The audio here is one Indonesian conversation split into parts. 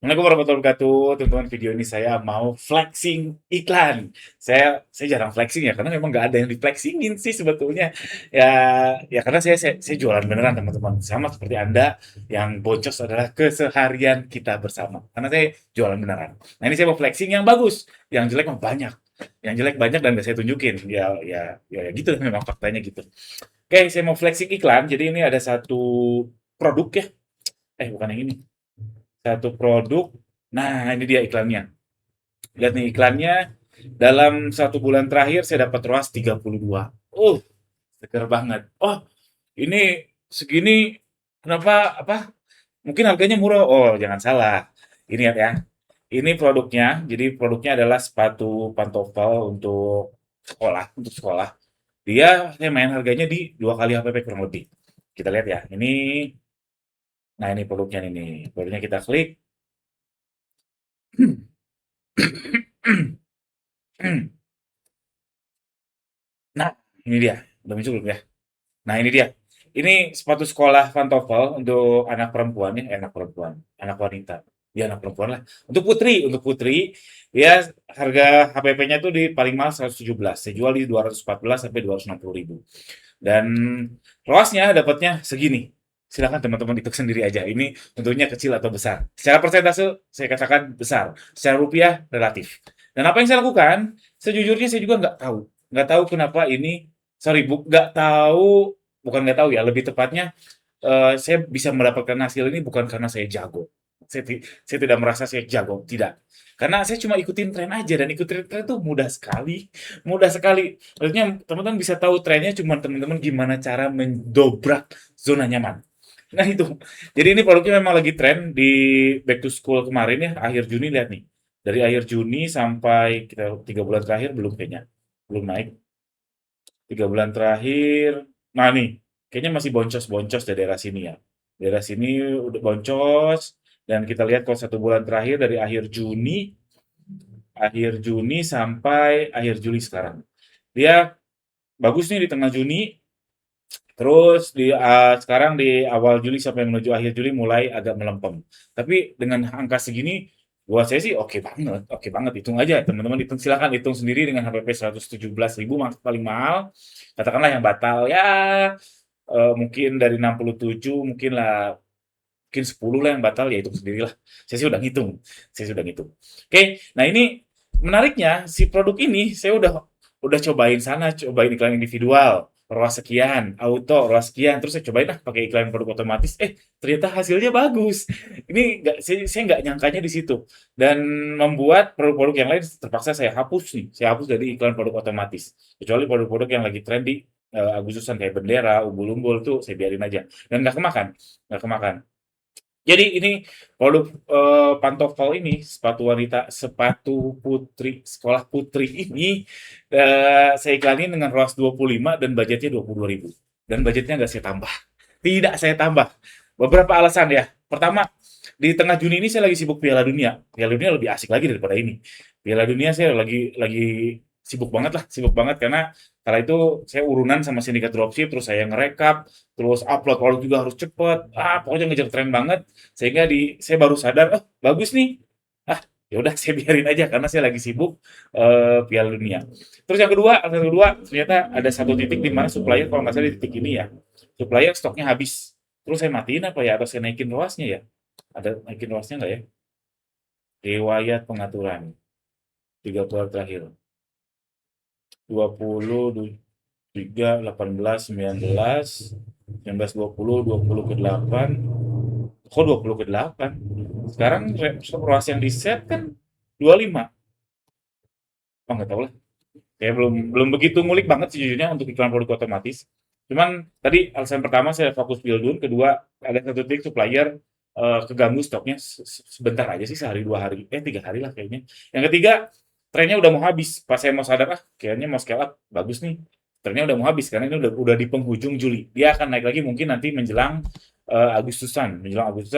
Assalamualaikum warahmatullahi wabarakatuh, teman-teman. Video ini saya mau flexing iklan. Saya jarang flexing ya, karena memang nggak ada yang di-flexingin sih sebetulnya. Ya, ya karena saya jualan beneran teman-teman. Sama seperti Anda, yang boncos adalah keseharian kita bersama. Karena saya jualan beneran. Nah ini saya mau flexing yang bagus, yang jelek mah banyak. Yang jelek banyak dan nggak saya tunjukin. Ya gitu memang faktanya gitu. Oke, saya mau flexing iklan. Jadi ini ada satu produk ya. Bukan yang ini. Satu produk. Nah, ini dia iklannya. Lihat nih iklannya. Dalam 1 bulan terakhir saya dapat ROAS 32. Seger banget. Oh, ini segini kenapa apa? Mungkin harganya murah. Oh, jangan salah. Ini lihat ya. Ini produknya. Jadi produknya adalah sepatu pantofel untuk sekolah. Saya main harganya di 2 kali HPP kurang lebih. Kita lihat ya. Nah ini produknya ini. Produknya kita klik. Nah, ini dia. Udah muncul belum ya? Nah, ini dia. Ini sepatu sekolah pantofel untuk anak perempuan ya, anak perempuan, anak wanita. Ya, anak perempuan lah. Untuk putri, ya harga HPP-nya tuh di paling mahal 117. Saya jual di 214 sampai 260 ribu. Dan luasnya dapatnya segini. Silakan teman-teman hitung sendiri aja. Ini tentunya kecil atau besar. Secara persentase saya katakan besar. Secara rupiah relatif. Dan apa yang saya lakukan? Sejujurnya saya juga nggak tahu. Nggak tahu kenapa ini, sorry, nggak tahu, bukan nggak tahu ya, lebih tepatnya saya bisa mendapatkan hasil ini bukan karena saya jago. Saya tidak merasa saya jago, tidak. Karena saya cuma ikutin tren aja dan ikutin tren itu mudah sekali, mudah sekali. Maksudnya teman-teman bisa tahu trennya cuma teman-teman gimana cara mendobrak zona nyaman. Nah itu. Jadi ini produknya memang lagi tren di back to school kemarin ya, akhir Juni lihat nih. Dari akhir Juni sampai kita 3 bulan terakhir belum kayaknya, belum naik. 3 bulan terakhir, nah nih, kayaknya masih boncos-boncos di daerah sini ya. Daerah sini udah boncos, dan kita lihat kalau 1 bulan terakhir dari akhir Juni sampai akhir Juli sekarang. Dia bagus nih di tengah Juni, terus sekarang di awal Juli sampai menuju akhir Juli mulai agak melempem. Tapi dengan angka segini, buat saya sih oke banget, oke banget. Hitung aja, teman-teman hitung silakan hitung sendiri dengan HPP 117 ribu paling mahal. Katakanlah yang batal ya mungkin dari 67 mungkin lah mungkin 10 lah yang batal ya hitung sendirilah. Saya sudah ngitung. Oke, nah ini menariknya si produk ini saya udah cobain sana, cobain iklan individual, ROAS sekian, auto ROAS sekian, terus saya cobain pakai iklan produk otomatis, ternyata hasilnya bagus. Ini saya nggak nyangkanya di situ dan membuat produk-produk yang lain terpaksa saya hapus nih, saya hapus dari iklan produk otomatis. Kecuali produk-produk yang lagi tren di Agustusan kayak bendera, umbul-umbul tuh saya biarin aja dan nggak kemakan. Jadi ini produk, pantofel ini, sepatu putri, sekolah putri ini, saya iklanin dengan ROAS 25 dan budgetnya 22 ribu. Dan budgetnya nggak saya tambah. Tidak saya tambah. Beberapa alasan ya. Pertama, di tengah Juni ini saya lagi sibuk Piala Dunia. Piala Dunia lebih asik lagi daripada ini. Piala Dunia saya lagi sibuk banget karena kala itu saya urunan sama sindikat dropship, terus saya ngerekap, terus upload produk juga harus cepet. Pokoknya ngejar tren banget. Sehingga saya baru sadar, "Oh, bagus nih." Ah, ya udah saya biarin aja karena saya lagi sibuk Piala Dunia. Terus yang kedua ternyata ada satu titik di mana supplier kalau nggak salah di titik ini ya, supplier stoknya habis. Terus saya matiin apa ya atau saya naikin luasnya ya? Ada naikin luasnya nggak ya? Riwayat pengaturan 3 bulan terakhir. 20, 3, 18, 19, 19, 20 ke 8. Kok 20 ke 8? Sekarang ruas yang di set kan 25. Oh, nggak tahu lah. Saya belum belum begitu ngulik banget sejujurnya untuk iklan produk otomatis. Cuman tadi alasan pertama saya fokus build dulu, kedua ada satu titik supplier keganggu stoknya sebentar aja sih, sehari 2 hari, 3 hari lah kayaknya. Yang ketiga, trennya udah mau habis. Pas saya mau sadar kayaknya mau scale up bagus nih. Trennya udah mau habis karena ini udah di penghujung Juli. Dia akan naik lagi mungkin nanti menjelang Agustusan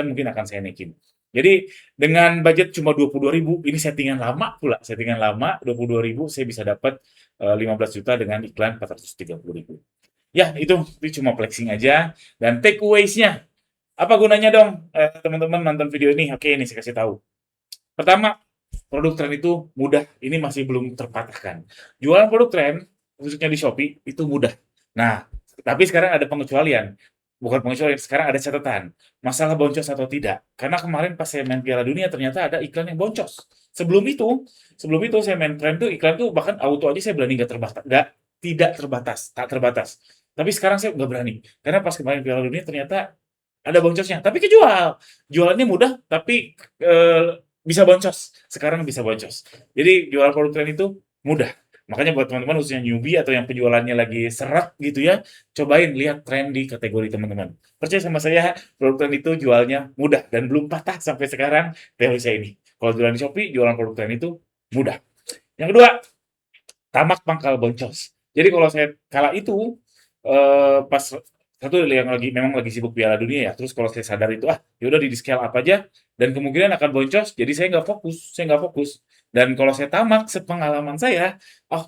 mungkin akan saya naikin. Jadi dengan budget cuma 22 ribu, ini settingan lama pula, settingan lama 22 ribu saya bisa dapat 15 juta dengan iklan 430 ribu. Ya itu cuma flexing aja dan takeaways-nya. Apa gunanya dong teman-teman nonton video ini? Oke, ini saya kasih tahu. Pertama, produk tren itu mudah, ini masih belum terpatahkan. Jualan produk tren, khususnya di Shopee, itu mudah. Nah, tapi sekarang ada pengecualian. Bukan pengecualian, sekarang ada catatan. Masalah boncos atau tidak. Karena kemarin pas saya main Piala Dunia, ternyata ada iklan yang boncos. Sebelum itu saya main tren tuh, iklan tuh bahkan auto aja saya berani nggak terbatas. Nggak, tidak terbatas, tak terbatas. Tapi sekarang saya nggak berani. Karena pas kemarin Piala Dunia ternyata ada boncosnya, tapi kejual. Jualannya mudah, tapi bisa boncos. Sekarang bisa boncos. Jadi jual produk tren itu mudah. Makanya buat teman-teman khususnya newbie atau yang penjualannya lagi seret gitu ya, cobain lihat tren di kategori teman-teman. Percaya sama saya, produk tren itu jualnya mudah dan belum patah sampai sekarang teori saya ini. Kalau jualan di Shopee, jualan produk tren itu mudah. Yang kedua, tamak pangkal boncos. Jadi kalau saya kala itu, pas satu yang memang lagi sibuk Piala Dunia ya, terus kalau saya sadar itu, ya udah di-scale up aja dan kemungkinan akan boncos, jadi saya nggak fokus. Dan kalau saya tamak, sepengalaman saya,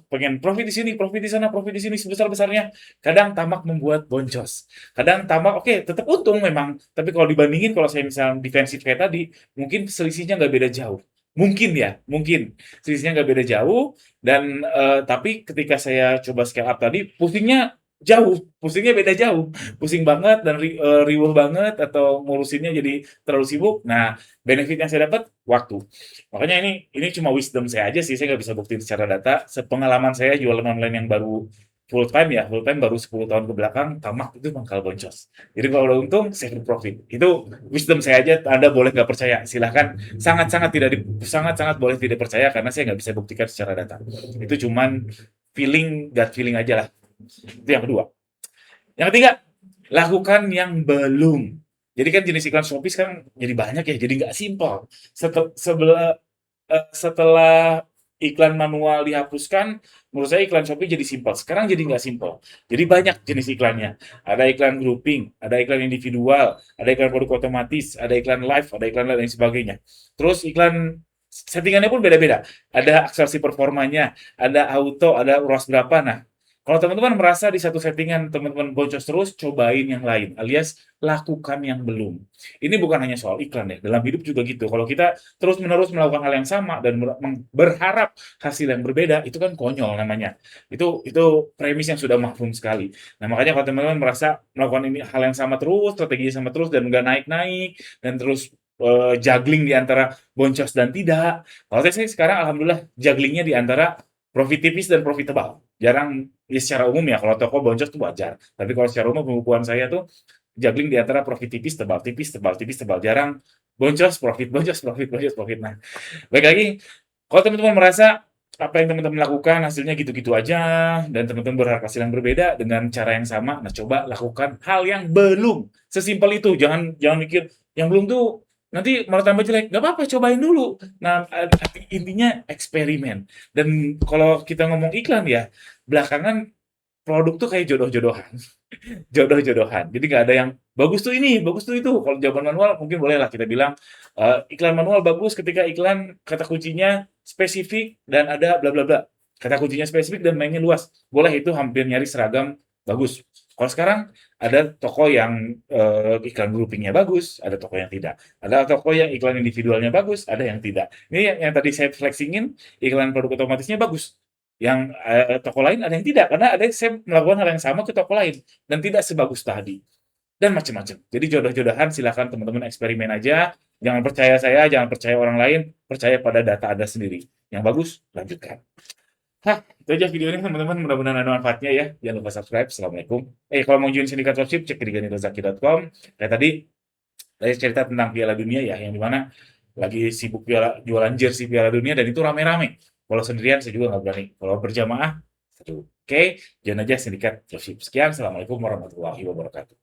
pengen profit di sini, profit di sana, profit di sini sebesar-besarnya, kadang tamak membuat boncos. Kadang tamak, oke, tetap untung memang, tapi kalau dibandingin kalau saya misalnya defensif kayak tadi, mungkin selisihnya nggak beda jauh. Mungkin ya, mungkin selisihnya nggak beda jauh dan, tapi ketika saya coba scale up tadi, pusingnya beda jauh, pusing banget dan riweuh banget atau ngurusinnya jadi terlalu sibuk. Nah, benefit yang saya dapat, waktu. Makanya ini cuma wisdom saya aja sih, saya nggak bisa buktiin secara data. Sepengalaman saya jualan online yang baru full time baru 10 tahun ke belakang, tamak itu mangkal boncos. Jadi kalau udah untung, saving profit. Itu wisdom saya aja, Anda boleh nggak percaya, silahkan. Sangat-sangat boleh tidak percaya karena saya nggak bisa buktikan secara data. Itu cuman gut feeling aja lah. Itu yang kedua. Yang ketiga, lakukan yang belum. Jadi kan jenis iklan Shopee sekarang jadi banyak ya, jadi nggak simpel. Setelah iklan manual dihapuskan, menurut saya iklan Shopee jadi simpel. Sekarang jadi nggak simpel. Jadi banyak jenis iklannya. Ada iklan grouping, ada iklan individual, ada iklan produk otomatis, ada iklan live, ada iklan lain sebagainya. Terus iklan settingannya pun beda-beda. Ada akselerasi performanya, ada auto, ada ROAS berapa. Nah, kalau teman-teman merasa di satu settingan teman-teman boncos terus, cobain yang lain, alias lakukan yang belum. Ini bukan hanya soal iklan ya, dalam hidup juga gitu. Kalau kita terus-menerus melakukan hal yang sama dan berharap hasil yang berbeda, itu kan konyol namanya. Itu premis yang sudah mafhum sekali. Nah, makanya kalau teman-teman merasa melakukan ini hal yang sama terus, strateginya sama terus dan nggak naik-naik dan terus juggling di antara boncos dan tidak. Kalau saya sih sekarang alhamdulillah jugglingnya di antara profit tipis dan profit tebal. Jarang ya secara umum ya, kalau toko boncos tuh wajar. Tapi kalau secara umum pembukuan saya tuh juggling di antara profit tipis, tebal tipis, tebal tipis, tebal jarang. Boncos, profit, boncos, profit, boncos, profit. Nah, baik lagi, kalau teman-teman merasa apa yang teman-teman lakukan hasilnya gitu-gitu aja dan teman-teman berharap hasil yang berbeda dengan cara yang sama, nah coba lakukan hal yang belum. Sesimpel itu, jangan jangan mikir yang belum tuh nanti malah tambah jelek. Nggak apa-apa, cobain dulu. Nah, intinya eksperimen. Dan kalau kita ngomong iklan ya, belakangan produk tuh kayak jodoh-jodohan. Jodoh-jodohan. Jadi nggak ada yang bagus tuh ini, bagus tuh itu. Kalau zaman manual mungkin bolehlah kita bilang iklan manual bagus ketika iklan kata kuncinya spesifik dan ada bla bla bla. Kata kuncinya spesifik dan mainnya luas. Boleh itu hampir nyaris seragam bagus. Kalau sekarang ada toko yang iklan groupingnya bagus, ada toko yang tidak. Ada toko yang iklan individualnya bagus, ada yang tidak. Ini yang tadi saya flexingin iklan produk otomatisnya bagus. Yang toko lain ada yang tidak, karena ada yang saya melakukan hal yang sama ke toko lain dan tidak sebagus tadi dan macam-macam. Jadi jodoh-jodohan silakan teman-teman eksperimen aja. Jangan percaya saya, jangan percaya orang lain, percaya pada data Anda sendiri. Yang bagus, lanjutkan. Itu aja video ini teman-teman, mudah-mudahan ada manfaatnya ya. Jangan lupa subscribe. Assalamualaikum. Kalau mau join sindikat dropship, cek di ganitozaki.com. Kayak tadi, saya cerita tentang Piala Dunia ya, yang dimana lagi sibuk jualan jersey Piala Dunia dan itu rame-rame. Kalau sendirian saya juga nggak berani. Kalau berjamaah, seru. Oke, join aja sindikat dropship. Sekian, Assalamualaikum warahmatullahi wabarakatuh.